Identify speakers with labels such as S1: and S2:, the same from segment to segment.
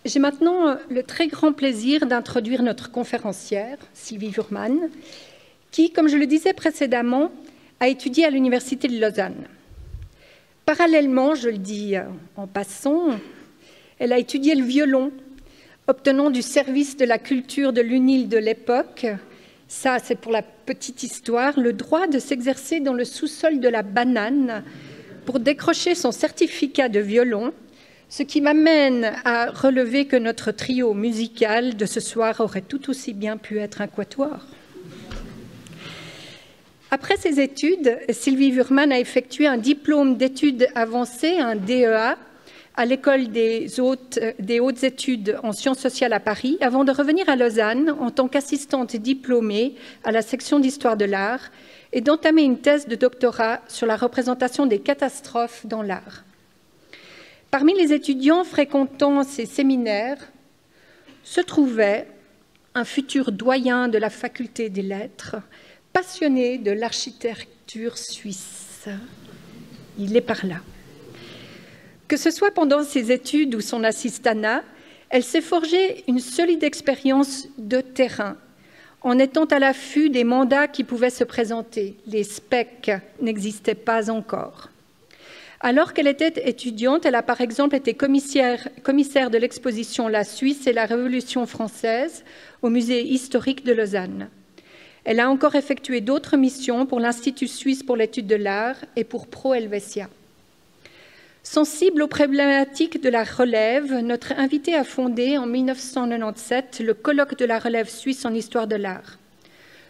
S1: J'ai maintenant le très grand plaisir d'introduire notre conférencière, Sylvie Wurman, qui, comme je le disais précédemment, a étudié à l'Université de Lausanne. Parallèlement, je le dis en passant, elle a étudié le violon, obtenant du service de la culture de l'UNIL de l'époque, ça c'est pour la petite histoire, le droit de s'exercer dans le sous-sol de la Banane pour décrocher son certificat de violon, ce qui m'amène à relever que notre trio musical de ce soir aurait tout aussi bien pu être un quatuor. Après ses études, Sylvie Wurman a effectué un diplôme d'études avancées, un DEA, à l'École des hautes études en sciences sociales à Paris, avant de revenir à Lausanne en tant qu'assistante diplômée à la section d'histoire de l'art et d'entamer une thèse de doctorat sur la représentation des catastrophes dans l'art. Parmi les étudiants fréquentant ces séminaires se trouvait un futur doyen de la faculté des lettres, passionné de l'architecture suisse. Il est par là. Que ce soit pendant ses études ou son assistanat, elle s'est forgée une solide expérience de terrain, en étant à l'affût des mandats qui pouvaient se présenter. Les SPEC n'existaient pas encore. Alors qu'elle était étudiante, elle a par exemple été commissaire de l'exposition La Suisse et la Révolution française au Musée historique de Lausanne. Elle a encore effectué d'autres missions pour l'Institut suisse pour l'étude de l'art et pour Pro Helvetia. Sensible aux problématiques de la relève, notre invitée a fondé en 1997 le colloque de la relève suisse en histoire de l'art.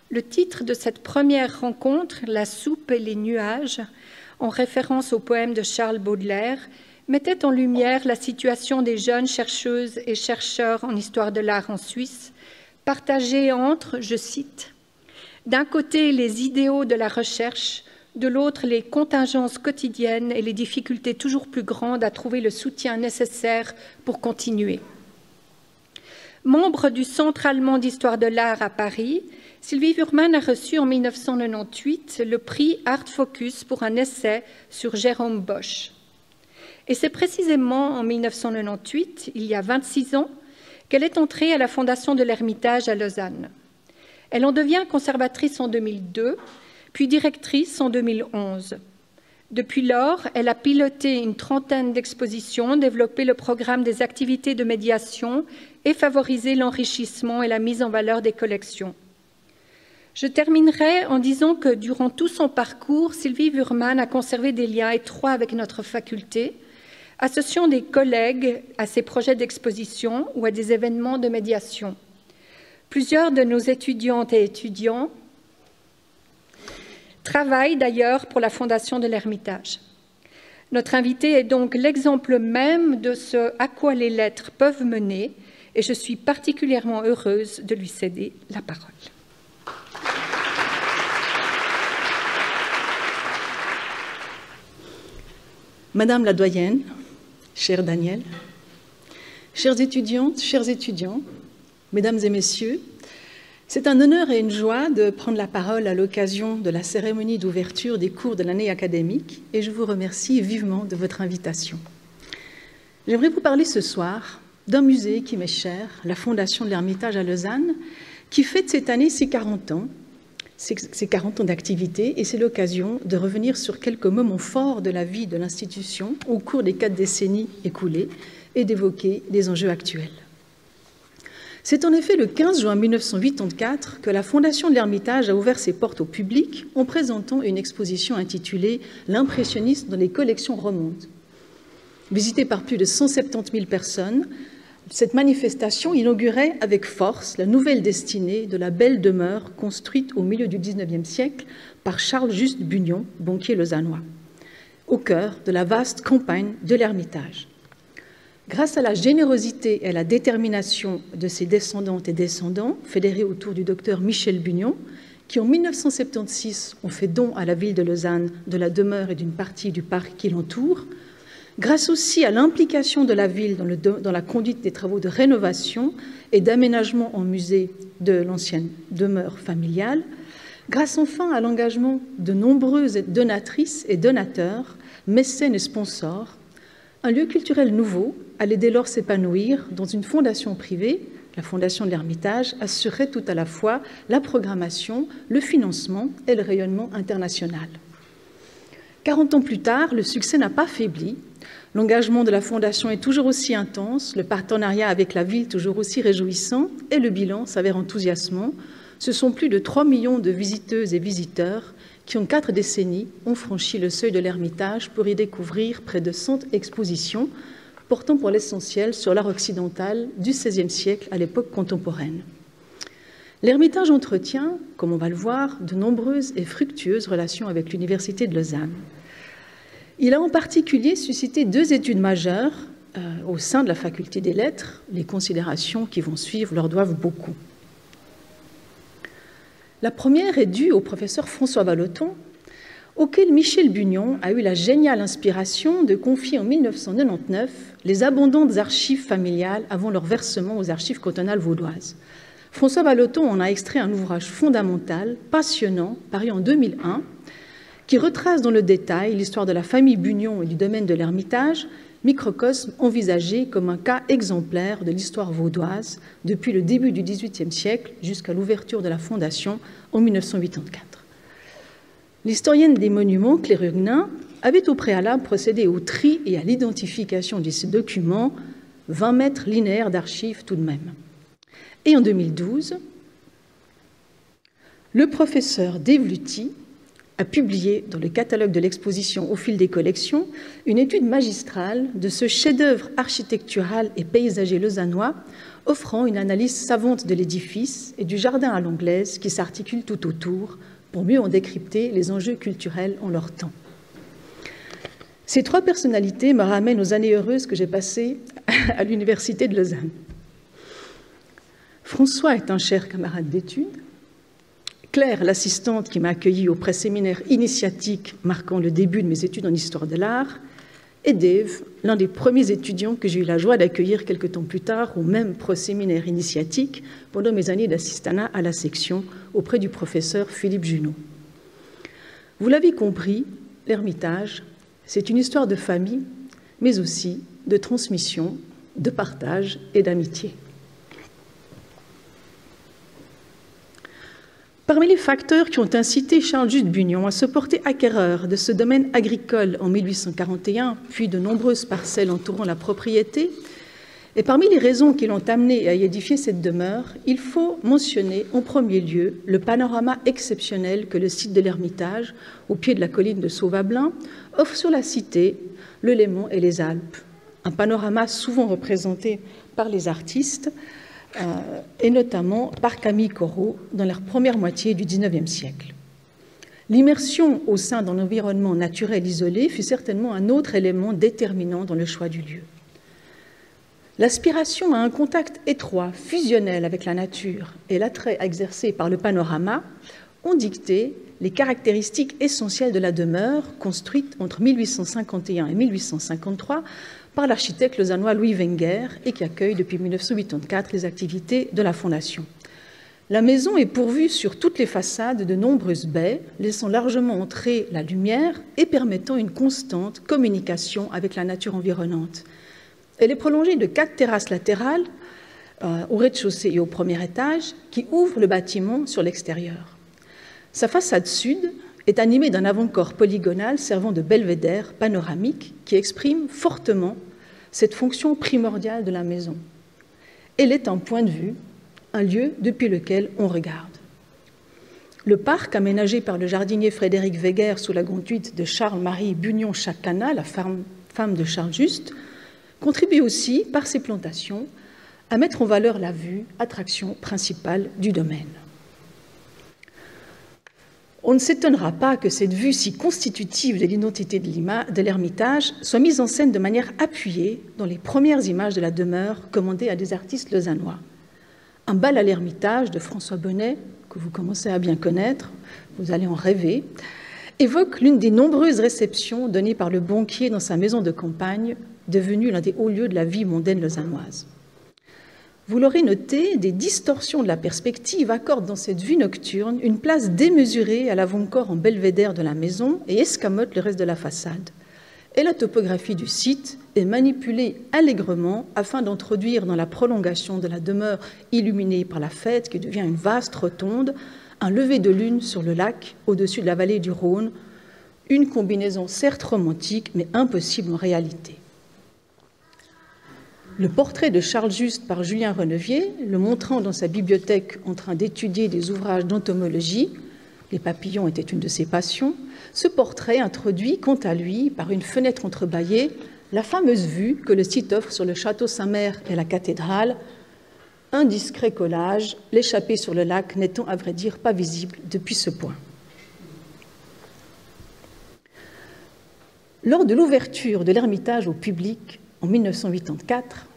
S1: Le titre de cette première rencontre, La soupe et les nuages, en référence au poème de Charles Baudelaire, mettait en lumière la situation des jeunes chercheuses et chercheurs en histoire de l'art en Suisse, partagés entre, je cite, « d'un côté les idéaux de la recherche, de l'autre les contingences quotidiennes et les difficultés toujours plus grandes à trouver le soutien nécessaire pour continuer. » Membre du Centre allemand d'histoire de l'art à Paris, Sylvie Wurman a reçu en 1998 le prix Art Focus pour un essai sur Jérôme Bosch. Et c'est précisément en 1998, il y a 26 ans, qu'elle est entrée à la Fondation de l'Ermitage à Lausanne. Elle en devient conservatrice en 2002, puis directrice en 2011. Depuis lors, elle a piloté une trentaine d'expositions, développé le programme des activités de médiation et favorisé l'enrichissement et la mise en valeur des collections. Je terminerai en disant que durant tout son parcours, Sylvie Wurman a conservé des liens étroits avec notre faculté, associant des collègues à ses projets d'exposition ou à des événements de médiation. Plusieurs de nos étudiantes et étudiants travaillent d'ailleurs pour la Fondation de l'Ermitage. Notre invité est donc l'exemple même de ce à quoi les lettres peuvent mener et je suis particulièrement heureuse de lui céder la parole.
S2: Madame la doyenne, chère Danielle, chères étudiantes, chers étudiants, mesdames et messieurs, c'est un honneur et une joie de prendre la parole à l'occasion de la cérémonie d'ouverture des cours de l'année académique et je vous remercie vivement de votre invitation. J'aimerais vous parler ce soir d'un musée qui m'est cher, la Fondation de l'Ermitage à Lausanne, qui fête cette année ses 40 ans, ses 40 ans d'activité et c'est l'occasion de revenir sur quelques moments forts de la vie de l'institution au cours des 4 décennies écoulées et d'évoquer des enjeux actuels. C'est en effet le 15 juin 1984 que la Fondation de l'Ermitage a ouvert ses portes au public en présentant une exposition intitulée « L'impressionnisme dans les collections romandes ». Visitée par plus de 170 000 personnes, cette manifestation inaugurait avec force la nouvelle destinée de la belle demeure construite au milieu du XIXe siècle par Charles-Juste Bugnon, banquier lausannois, au cœur de la vaste campagne de l'Ermitage. Grâce à la générosité et à la détermination de ses descendantes et descendants, fédérés autour du docteur Michel Bugnon, qui en 1976 ont fait don à la ville de Lausanne de la demeure et d'une partie du parc qui l'entoure, grâce aussi à l'implication de la ville dans la conduite des travaux de rénovation et d'aménagement en musée de l'ancienne demeure familiale, grâce enfin à l'engagement de nombreuses donatrices et donateurs, mécènes et sponsors, Un lieu culturel nouveau allait dès lors s'épanouir dans une fondation privée. La Fondation de l'Ermitage assurait tout à la fois la programmation, le financement et le rayonnement international. 40 ans plus tard, le succès n'a pas faibli. L'engagement de la Fondation est toujours aussi intense, le partenariat avec la ville toujours aussi réjouissant et le bilan s'avère enthousiasmant. Ce sont plus de 3 millions de visiteuses et visiteurs qui, en 4 décennies, ont franchi le seuil de l'Ermitage pour y découvrir près de 100 expositions, portant pour l'essentiel sur l'art occidental du XVIe siècle à l'époque contemporaine. L'Ermitage entretient, comme on va le voir, de nombreuses et fructueuses relations avec l'Université de Lausanne. Il a en particulier suscité 2 études majeures au sein de la Faculté des Lettres. Les considérations qui vont suivre leur doivent beaucoup. La première est due au professeur François Vallotton, auquel Michel Bugnon a eu la géniale inspiration de confier en 1999 les abondantes archives familiales avant leur versement aux archives cantonales vaudoises. François Vallotton en a extrait un ouvrage fondamental, passionnant, paru en 2001, qui retrace dans le détail l'histoire de la famille Bugnon et du domaine de l'Ermitage, microcosme envisagé comme un cas exemplaire de l'histoire vaudoise depuis le début du XVIIIe siècle jusqu'à l'ouverture de la Fondation en 1984. L'historienne des monuments, Claire Huguenin, avait au préalable procédé au tri et à l'identification de ces documents, 20 mètres linéaires d'archives tout de même. Et en 2012, le professeur Dave Luty a publié dans le catalogue de l'exposition Au fil des collections une étude magistrale de ce chef-d'œuvre architectural et paysager lausannois, offrant une analyse savante de l'édifice et du jardin à l'anglaise qui s'articule tout autour pour mieux en décrypter les enjeux culturels en leur temps. Ces 3 personnalités me ramènent aux années heureuses que j'ai passées à l'Université de Lausanne. François est un cher camarade d'études. Claire, l'assistante qui m'a accueillie au pré-séminaire initiatique marquant le début de mes études en histoire de l'art, et Dave, l'un des premiers étudiants que j'ai eu la joie d'accueillir quelque temps plus tard au même pré-séminaire initiatique pendant mes années d'assistanat à la section auprès du professeur Philippe Junot. Vous l'avez compris, l'Ermitage, c'est une histoire de famille, mais aussi de transmission, de partage et d'amitié. Parmi les facteurs qui ont incité Charles-Juste Bugnon à se porter acquéreur de ce domaine agricole en 1841, puis de nombreuses parcelles entourant la propriété, et parmi les raisons qui l'ont amené à y édifier cette demeure, il faut mentionner en premier lieu le panorama exceptionnel que le site de l'Ermitage, au pied de la colline de Sauvablin, offre sur la cité, le Léman et les Alpes. Un panorama souvent représenté par les artistes, et notamment par Camille Corot dans la première moitié du XIXe siècle. L'immersion au sein d'un environnement naturel isolé fut certainement un autre élément déterminant dans le choix du lieu. L'aspiration à un contact étroit, fusionnel avec la nature et l'attrait exercé par le panorama ont dicté les caractéristiques essentielles de la demeure construite entre 1851 et 1853 par l'architecte lausannois Louis Wenger et qui accueille depuis 1984 les activités de la Fondation. La maison est pourvue sur toutes les façades de nombreuses baies, laissant largement entrer la lumière et permettant une constante communication avec la nature environnante. Elle est prolongée de 4 terrasses latérales au rez-de-chaussée et au premier étage qui ouvrent le bâtiment sur l'extérieur. Sa façade sud est animée d'un avant-corps polygonal servant de belvédère panoramique qui exprime fortement cette fonction primordiale de la maison. Elle est un point de vue, un lieu depuis lequel on regarde. Le parc aménagé par le jardinier Frédéric Weger sous la conduite de Charles-Marie Bugnon-Chacana, la femme de Charles Juste, contribue aussi, par ses plantations, à mettre en valeur la vue, attraction principale du domaine. On ne s'étonnera pas que cette vue si constitutive de l'identité de l'Ermitage soit mise en scène de manière appuyée dans les premières images de la demeure commandées à des artistes lausannois. Un bal à l'Ermitage de François Bonnet, que vous commencez à bien connaître, vous allez en rêver, évoque l'une des nombreuses réceptions données par le banquier dans sa maison de campagne, devenue l'un des hauts lieux de la vie mondaine lausannoise. Vous l'aurez noté, des distorsions de la perspective accordent dans cette vue nocturne une place démesurée à l'avant-corps en belvédère de la maison et escamotent le reste de la façade. et la topographie du site est manipulée allègrement afin d'introduire dans la prolongation de la demeure illuminée par la fête, qui devient une vaste rotonde, un lever de lune sur le lac au-dessus de la vallée du Rhône, une combinaison certes romantique mais impossible en réalité. Le portrait de Charles Juste par Julien Renevier, le montrant dans sa bibliothèque en train d'étudier des ouvrages d'entomologie, les papillons étaient une de ses passions, ce portrait introduit, quant à lui, par une fenêtre entrebâillée, la fameuse vue que le site offre sur le château Saint-Mère et la cathédrale, un discret collage, l'échappée sur le lac n'étant à vrai dire pas visible depuis ce point. Lors de l'ouverture de l'Ermitage au public en 1984,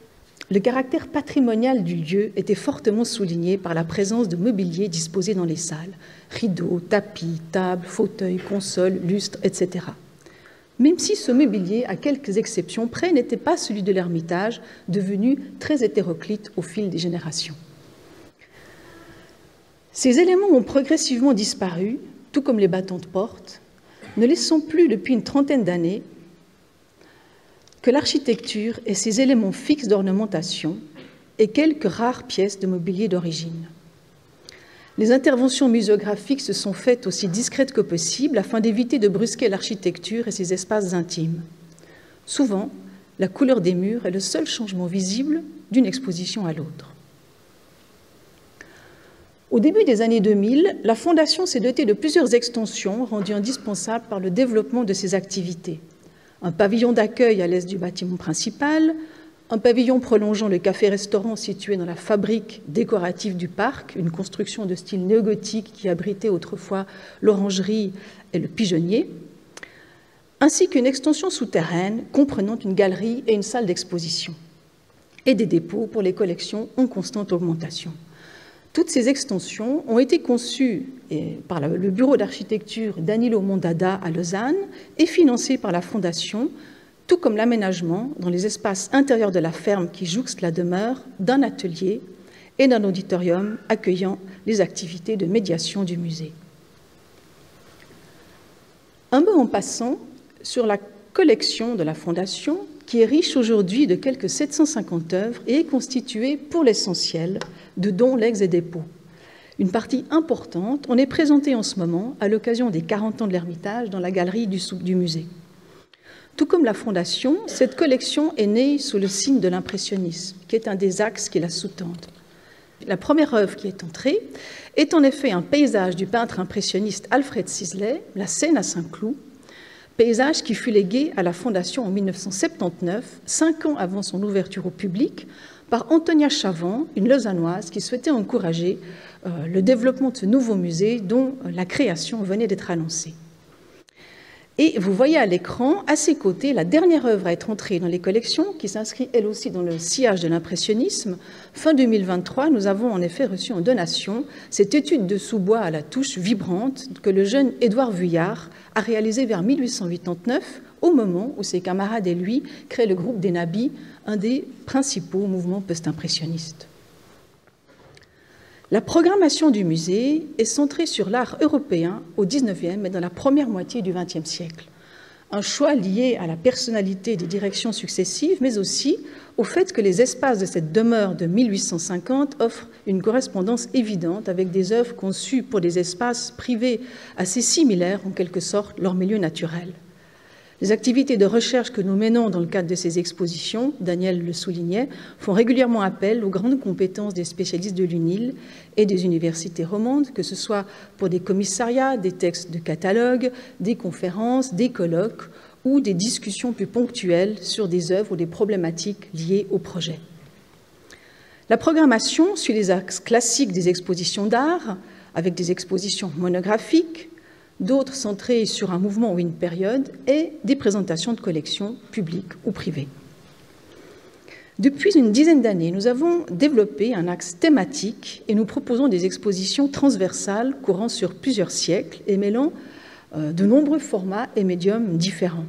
S2: le caractère patrimonial du lieu était fortement souligné par la présence de mobilier disposé dans les salles, rideaux, tapis, tables, fauteuils, consoles, lustres, etc. Même si ce mobilier, à quelques exceptions près, n'était pas celui de l'Ermitage, devenu très hétéroclite au fil des générations. Ces éléments ont progressivement disparu, tout comme les bâtons de porte, ne laissant plus depuis une trentaine d'années que l'architecture et ses éléments fixes d'ornementation et quelques rares pièces de mobilier d'origine. Les interventions muséographiques se sont faites aussi discrètes que possible afin d'éviter de brusquer l'architecture et ses espaces intimes. Souvent, la couleur des murs est le seul changement visible d'une exposition à l'autre. Au début des années 2000, la Fondation s'est dotée de plusieurs extensions rendues indispensables par le développement de ses activités. Un pavillon d'accueil à l'est du bâtiment principal, un pavillon prolongeant le café-restaurant situé dans la fabrique décorative du parc, une construction de style néogothique qui abritait autrefois l'orangerie et le pigeonnier, ainsi qu'une extension souterraine comprenant une galerie et une salle d'exposition, et des dépôts pour les collections en constante augmentation. Toutes ces extensions ont été conçues par le bureau d'architecture Danilo Mondada à Lausanne et financées par la Fondation, tout comme l'aménagement dans les espaces intérieurs de la ferme qui jouxte la demeure d'un atelier et d'un auditorium accueillant les activités de médiation du musée. Un mot en passant sur la collection de la Fondation, qui est riche aujourd'hui de quelques 750 œuvres et est constituée pour l'essentiel de dons, legs et dépôts. Une partie importante en est présentée en ce moment à l'occasion des 40 ans de l'Ermitage dans la galerie du musée. Tout comme la Fondation, cette collection est née sous le signe de l'impressionnisme, qui est un des axes qui la sous-tendent. La première œuvre qui est entrée est en effet un paysage du peintre impressionniste Alfred Sisley, La Seine à Saint-Cloud, paysage qui fut légué à la Fondation en 1979, 5 ans avant son ouverture au public, par Antonia Chavant, une Lausannoise qui souhaitait encourager le développement de ce nouveau musée dont la création venait d'être annoncée. Et vous voyez à l'écran, à ses côtés, la dernière œuvre à être entrée dans les collections, qui s'inscrit elle aussi dans le sillage de l'impressionnisme. Fin 2023, nous avons en effet reçu en donation cette étude de sous-bois à la touche vibrante que le jeune Édouard Vuillard a réalisée vers 1889, au moment où ses camarades et lui créent le groupe des Nabis, un des principaux mouvements post-impressionnistes. La programmation du musée est centrée sur l'art européen au XIXe et dans la première moitié du XXe siècle. Un choix lié à la personnalité des directions successives, mais aussi au fait que les espaces de cette demeure de 1850 offrent une correspondance évidente avec des œuvres conçues pour des espaces privés assez similaires, en quelque sorte, leur milieu naturel. Les activités de recherche que nous menons dans le cadre de ces expositions, Daniel le soulignait, font régulièrement appel aux grandes compétences des spécialistes de l'UNIL et des universités romandes, que ce soit pour des commissariats, des textes de catalogue, des conférences, des colloques ou des discussions plus ponctuelles sur des œuvres ou des problématiques liées au projet. La programmation suit les axes classiques des expositions d'art, avec des expositions monographiques, d'autres centrées sur un mouvement ou une période, et des présentations de collections publiques ou privées. Depuis une dizaine d'années, nous avons développé un axe thématique et nous proposons des expositions transversales courant sur plusieurs siècles et mêlant de nombreux formats et médiums différents.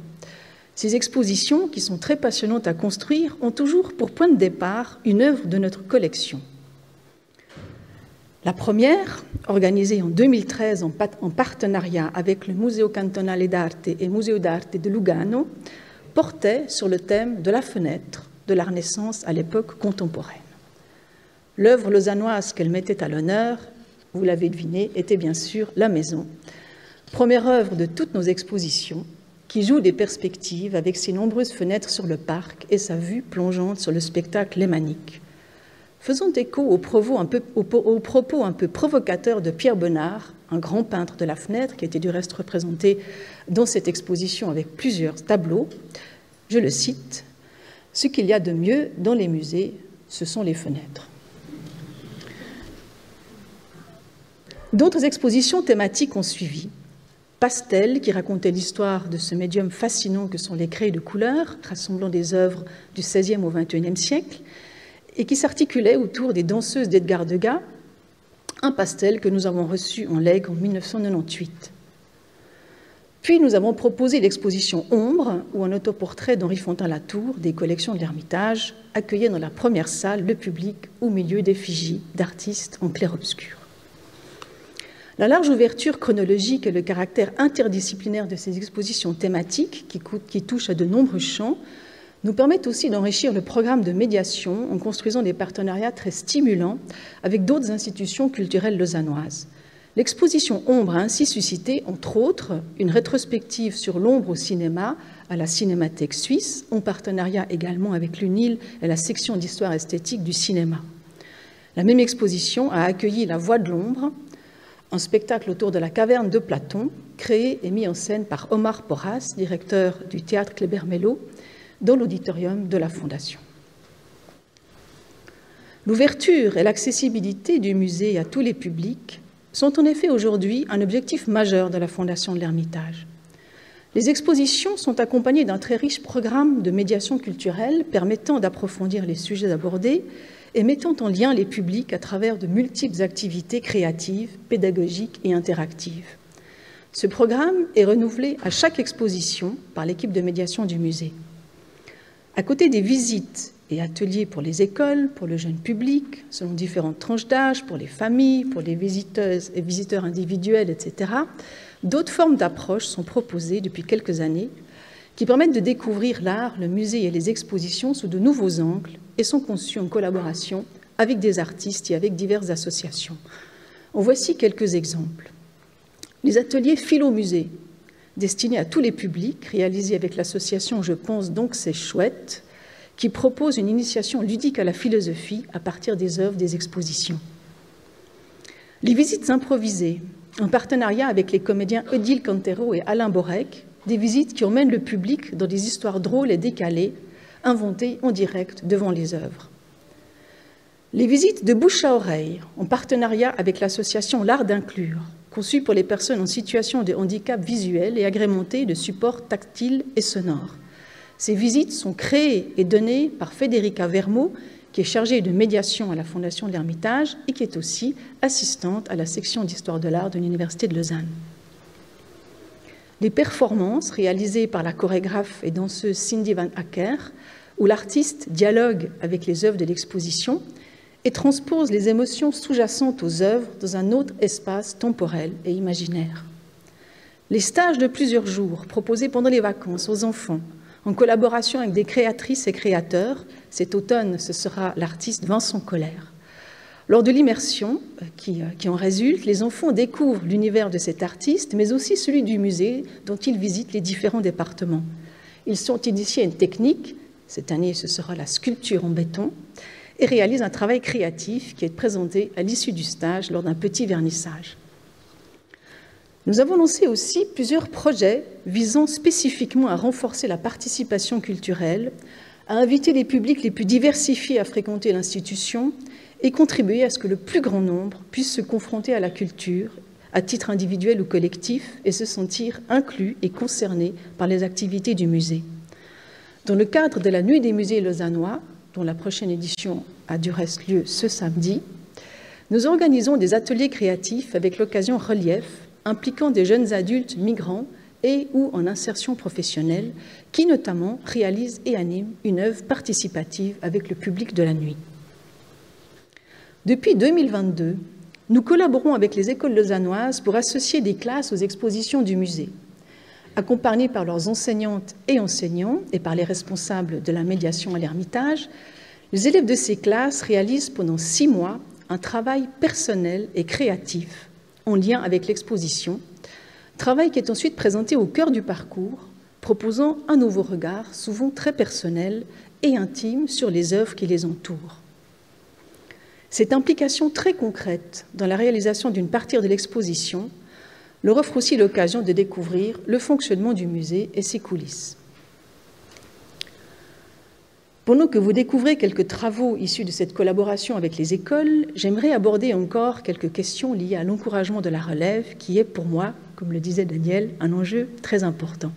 S2: Ces expositions, qui sont très passionnantes à construire, ont toujours pour point de départ une œuvre de notre collection. La première, organisée en 2013 en partenariat avec le Museo Cantonale d'Arte et Museo d'Arte de Lugano, portait sur le thème de la fenêtre de la Renaissance à l'époque contemporaine. L'œuvre lausannoise qu'elle mettait à l'honneur, vous l'avez deviné, était bien sûr La Maison, première œuvre de toutes nos expositions, qui joue des perspectives avec ses nombreuses fenêtres sur le parc et sa vue plongeante sur le spectacle lémanique. Faisons écho aux propos un peu provocateurs de Pierre Bonnard, un grand peintre de la fenêtre, qui était du reste représenté dans cette exposition avec plusieurs tableaux. Je le cite, « Ce qu'il y a de mieux dans les musées, ce sont les fenêtres ». D'autres expositions thématiques ont suivi. Pastel, qui racontait l'histoire de ce médium fascinant que sont les crayons de couleur, rassemblant des œuvres du XVIe au XXIe siècle, et qui s'articulait autour des danseuses d'Edgar Degas, un pastel que nous avons reçu en legs en 1998. Puis nous avons proposé l'exposition Ombre, où un autoportrait d'Henri Fontaine-Latour, des collections de l'Ermitage, accueillait dans la première salle le public au milieu d'effigies d'artistes en clair-obscur. La large ouverture chronologique et le caractère interdisciplinaire de ces expositions thématiques, qui touchent à de nombreux champs, nous permettent aussi d'enrichir le programme de médiation en construisant des partenariats très stimulants avec d'autres institutions culturelles lausannoises. L'exposition Ombre a ainsi suscité, entre autres, une rétrospective sur l'ombre au cinéma à la Cinémathèque suisse, en partenariat également avec l'UNIL et la section d'histoire esthétique du cinéma. La même exposition a accueilli La Voix de l'ombre, un spectacle autour de la caverne de Platon, créé et mis en scène par Omar Porras, directeur du théâtre Kléber-Mello, dans l'auditorium de la Fondation. L'ouverture et l'accessibilité du musée à tous les publics sont en effet aujourd'hui un objectif majeur de la Fondation de l'Ermitage. Les expositions sont accompagnées d'un très riche programme de médiation culturelle permettant d'approfondir les sujets abordés et mettant en lien les publics à travers de multiples activités créatives, pédagogiques et interactives. Ce programme est renouvelé à chaque exposition par l'équipe de médiation du musée. À côté des visites et ateliers pour les écoles, pour le jeune public, selon différentes tranches d'âge, pour les familles, pour les visiteuses et visiteurs individuels, etc., d'autres formes d'approche sont proposées depuis quelques années qui permettent de découvrir l'art, le musée et les expositions sous de nouveaux angles et sont conçues en collaboration avec des artistes et avec diverses associations. En voici quelques exemples. Les ateliers Philo-musée, destinés à tous les publics, réalisés avec l'association Je pense donc c'est chouette, qui propose une initiation ludique à la philosophie à partir des œuvres des expositions. Les visites improvisées, en partenariat avec les comédiens Odile Cantero et Alain Borek, des visites qui emmènent le public dans des histoires drôles et décalées, inventées en direct devant les œuvres. Les visites de bouche à oreille, en partenariat avec l'association L'Art d'Inclure, conçue pour les personnes en situation de handicap visuel et agrémentée de supports tactiles et sonores. Ces visites sont créées et données par Federica Vermeau, qui est chargée de médiation à la Fondation de l'Ermitage et qui est aussi assistante à la section d'histoire de l'art de l'Université de Lausanne. Les performances réalisées par la chorégraphe et danseuse Cindy Van Acker, où l'artiste dialogue avec les œuvres de l'exposition et transpose les émotions sous-jacentes aux œuvres dans un autre espace temporel et imaginaire. Les stages de plusieurs jours proposés pendant les vacances aux enfants, en collaboration avec des créatrices et créateurs, cet automne ce sera l'artiste Vincent Colère. Lors de l'immersion qui en résulte, les enfants découvrent l'univers de cet artiste, mais aussi celui du musée dont ils visitent les différents départements. Ils sont initiés à une technique, cette année ce sera la sculpture en béton, et réalisent un travail créatif qui est présenté à l'issue du stage lors d'un petit vernissage. Nous avons lancé aussi plusieurs projets visant spécifiquement à renforcer la participation culturelle, à inviter les publics les plus diversifiés à fréquenter l'institution et contribuer à ce que le plus grand nombre puisse se confronter à la culture, à titre individuel ou collectif, et se sentir inclus et concernés par les activités du musée. Dans le cadre de la Nuit des musées lausannois, dont la prochaine édition a du reste lieu ce samedi, nous organisons des ateliers créatifs avec l'occasion Relief, impliquant des jeunes adultes migrants et ou en insertion professionnelle, qui notamment réalisent et animent une œuvre participative avec le public de la nuit. Depuis 2022, nous collaborons avec les écoles lausannoises pour associer des classes aux expositions du musée. Accompagnés par leurs enseignantes et enseignants et par les responsables de la médiation à l'Ermitage, les élèves de ces classes réalisent pendant 6 mois un travail personnel et créatif en lien avec l'exposition, travail qui est ensuite présenté au cœur du parcours, proposant un nouveau regard, souvent très personnel et intime, sur les œuvres qui les entourent. Cette implication très concrète dans la réalisation d'une partie de l'exposition leur offre aussi l'occasion de découvrir le fonctionnement du musée et ses coulisses. Pendant que vous découvrez quelques travaux issus de cette collaboration avec les écoles, j'aimerais aborder encore quelques questions liées à l'encouragement de la relève, qui est pour moi, comme le disait Daniel, un enjeu très important.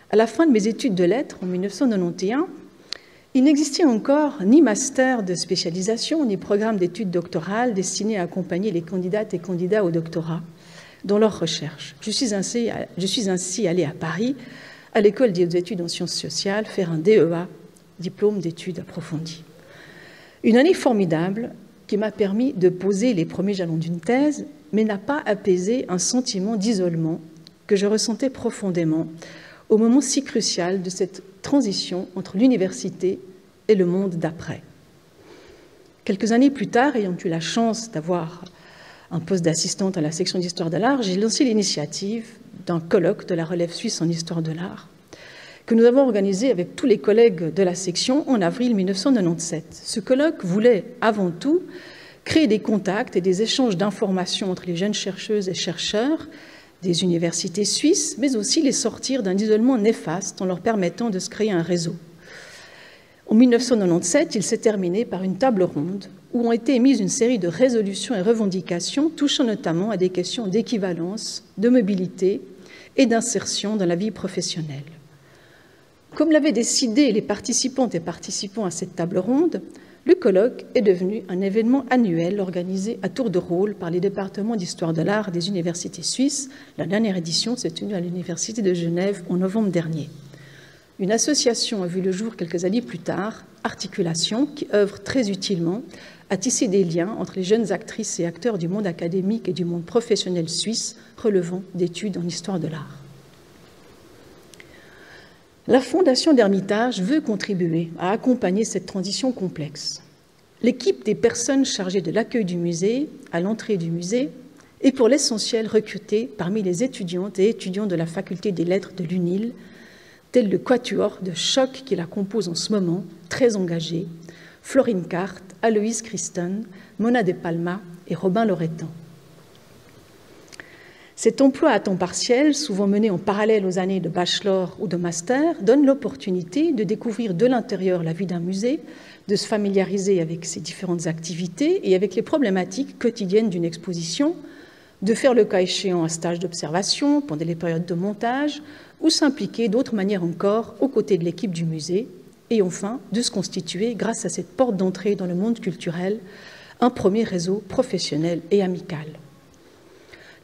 S2: À la fin de mes études de lettres, en 1991, il n'existait encore ni master de spécialisation, ni programme d'études doctorales destiné à accompagner les candidates et candidats au doctorat dans leurs recherches. Je suis ainsi allée à Paris, à l'école des hautes études en sciences sociales, faire un DEA, diplôme d'études approfondies. Une année formidable qui m'a permis de poser les premiers jalons d'une thèse, mais n'a pas apaisé un sentiment d'isolement que je ressentais profondément au moment si crucial de cette transition entre l'université et le monde d'après. Quelques années plus tard, ayant eu la chance d'avoir un poste d'assistante à la section d'histoire de l'art, j'ai lancé l'initiative d'un colloque de la relève suisse en histoire de l'art que nous avons organisé avec tous les collègues de la section en avril 1997. Ce colloque voulait avant tout créer des contacts et des échanges d'informations entre les jeunes chercheuses et chercheurs des universités suisses, mais aussi les sortir d'un isolement néfaste en leur permettant de se créer un réseau. En 1997, il s'est terminé par une table ronde où ont été émises une série de résolutions et revendications touchant notamment à des questions d'équivalence, de mobilité et d'insertion dans la vie professionnelle. Comme l'avaient décidé les participantes et participants à cette table ronde, le colloque est devenu un événement annuel organisé à tour de rôle par les départements d'histoire de l'art des universités suisses. La dernière édition s'est tenue à l'Université de Genève en novembre dernier. Une association a vu le jour quelques années plus tard, Articulation, qui œuvre très utilement à tisser des liens entre les jeunes actrices et acteurs du monde académique et du monde professionnel suisse relevant d'études en histoire de l'art. La Fondation d'Ermitage veut contribuer à accompagner cette transition complexe. L'équipe des personnes chargées de l'accueil du musée, à l'entrée du musée, est pour l'essentiel recrutée parmi les étudiantes et étudiants de la faculté des lettres de l'UNIL, tel le quatuor de choc qui la compose en ce moment, très engagé, Florine Carte, Aloïse Christen, Mona De Palma et Robin Loretan. Cet emploi à temps partiel, souvent mené en parallèle aux années de bachelor ou de master, donne l'opportunité de découvrir de l'intérieur la vie d'un musée, de se familiariser avec ses différentes activités et avec les problématiques quotidiennes d'une exposition, de faire le cas échéant un stage d'observation pendant les périodes de montage ou s'impliquer d'autres manières encore aux côtés de l'équipe du musée et enfin de se constituer, grâce à cette porte d'entrée dans le monde culturel, un premier réseau professionnel et amical.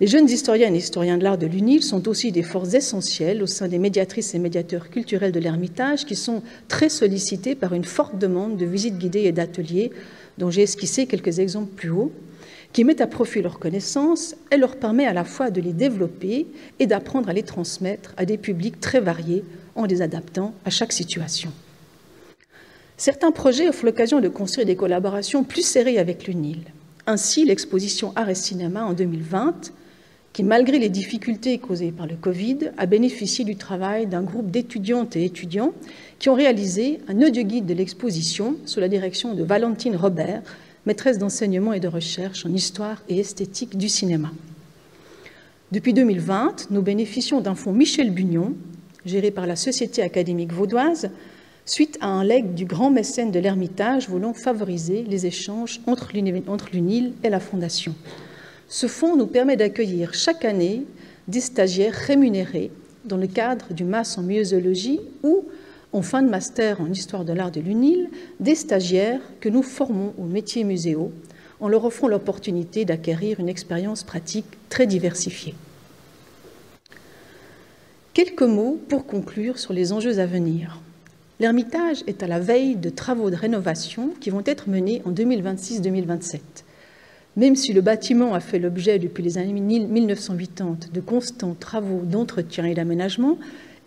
S2: Les jeunes historiennes et historiens de l'art de l'UNIL sont aussi des forces essentielles au sein des médiatrices et médiateurs culturels de l'Ermitage qui sont très sollicités par une forte demande de visites guidées et d'ateliers, dont j'ai esquissé quelques exemples plus haut, qui mettent à profit leurs connaissances et leur permet à la fois de les développer et d'apprendre à les transmettre à des publics très variés en les adaptant à chaque situation. Certains projets offrent l'occasion de construire des collaborations plus serrées avec l'UNIL. Ainsi, l'exposition Art et Cinéma en 2020, qui, malgré les difficultés causées par le Covid, a bénéficié du travail d'un groupe d'étudiantes et étudiants qui ont réalisé un audio-guide de l'exposition sous la direction de Valentine Robert, maîtresse d'enseignement et de recherche en histoire et esthétique du cinéma. Depuis 2020, nous bénéficions d'un fonds Michel Bugnon, géré par la Société académique vaudoise, suite à un legs du grand mécène de l'Ermitage voulant favoriser les échanges entre l'UNIL et la Fondation. Ce fonds nous permet d'accueillir chaque année des stagiaires rémunérés dans le cadre du MAS en muséologie ou, en fin de master en histoire de l'art de l'UNIL, des stagiaires que nous formons aux métiers muséaux en leur offrant l'opportunité d'acquérir une expérience pratique très diversifiée. Quelques mots pour conclure sur les enjeux à venir. L'Ermitage est à la veille de travaux de rénovation qui vont être menés en 2026-2027. Même si le bâtiment a fait l'objet depuis les années 1980 de constants travaux d'entretien et d'aménagement,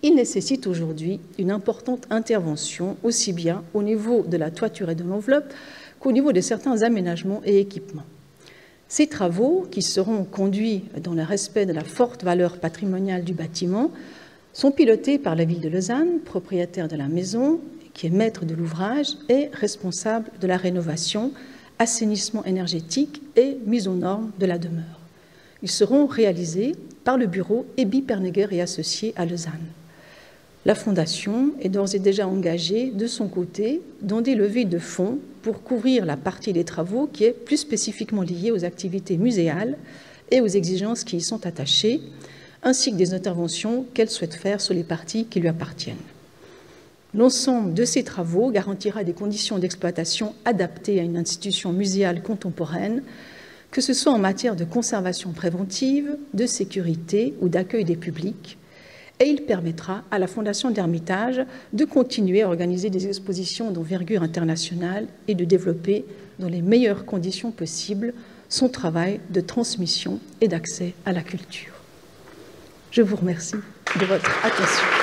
S2: il nécessite aujourd'hui une importante intervention, aussi bien au niveau de la toiture et de l'enveloppe qu'au niveau de certains aménagements et équipements. Ces travaux, qui seront conduits dans le respect de la forte valeur patrimoniale du bâtiment, sont pilotés par la ville de Lausanne, propriétaire de la maison, qui est maître de l'ouvrage et responsable de la rénovation, assainissement énergétique et mise aux normes de la demeure. Ils seront réalisés par le bureau Ebi Pernegger et Associés à Lausanne. La Fondation est d'ores et déjà engagée de son côté dans des levées de fonds pour couvrir la partie des travaux qui est plus spécifiquement liée aux activités muséales et aux exigences qui y sont attachées, ainsi que des interventions qu'elle souhaite faire sur les parties qui lui appartiennent. L'ensemble de ces travaux garantira des conditions d'exploitation adaptées à une institution muséale contemporaine, que ce soit en matière de conservation préventive, de sécurité ou d'accueil des publics, et il permettra à la Fondation d'Hermitage de continuer à organiser des expositions d'envergure internationale et de développer dans les meilleures conditions possibles son travail de transmission et d'accès à la culture. Je vous remercie de votre attention.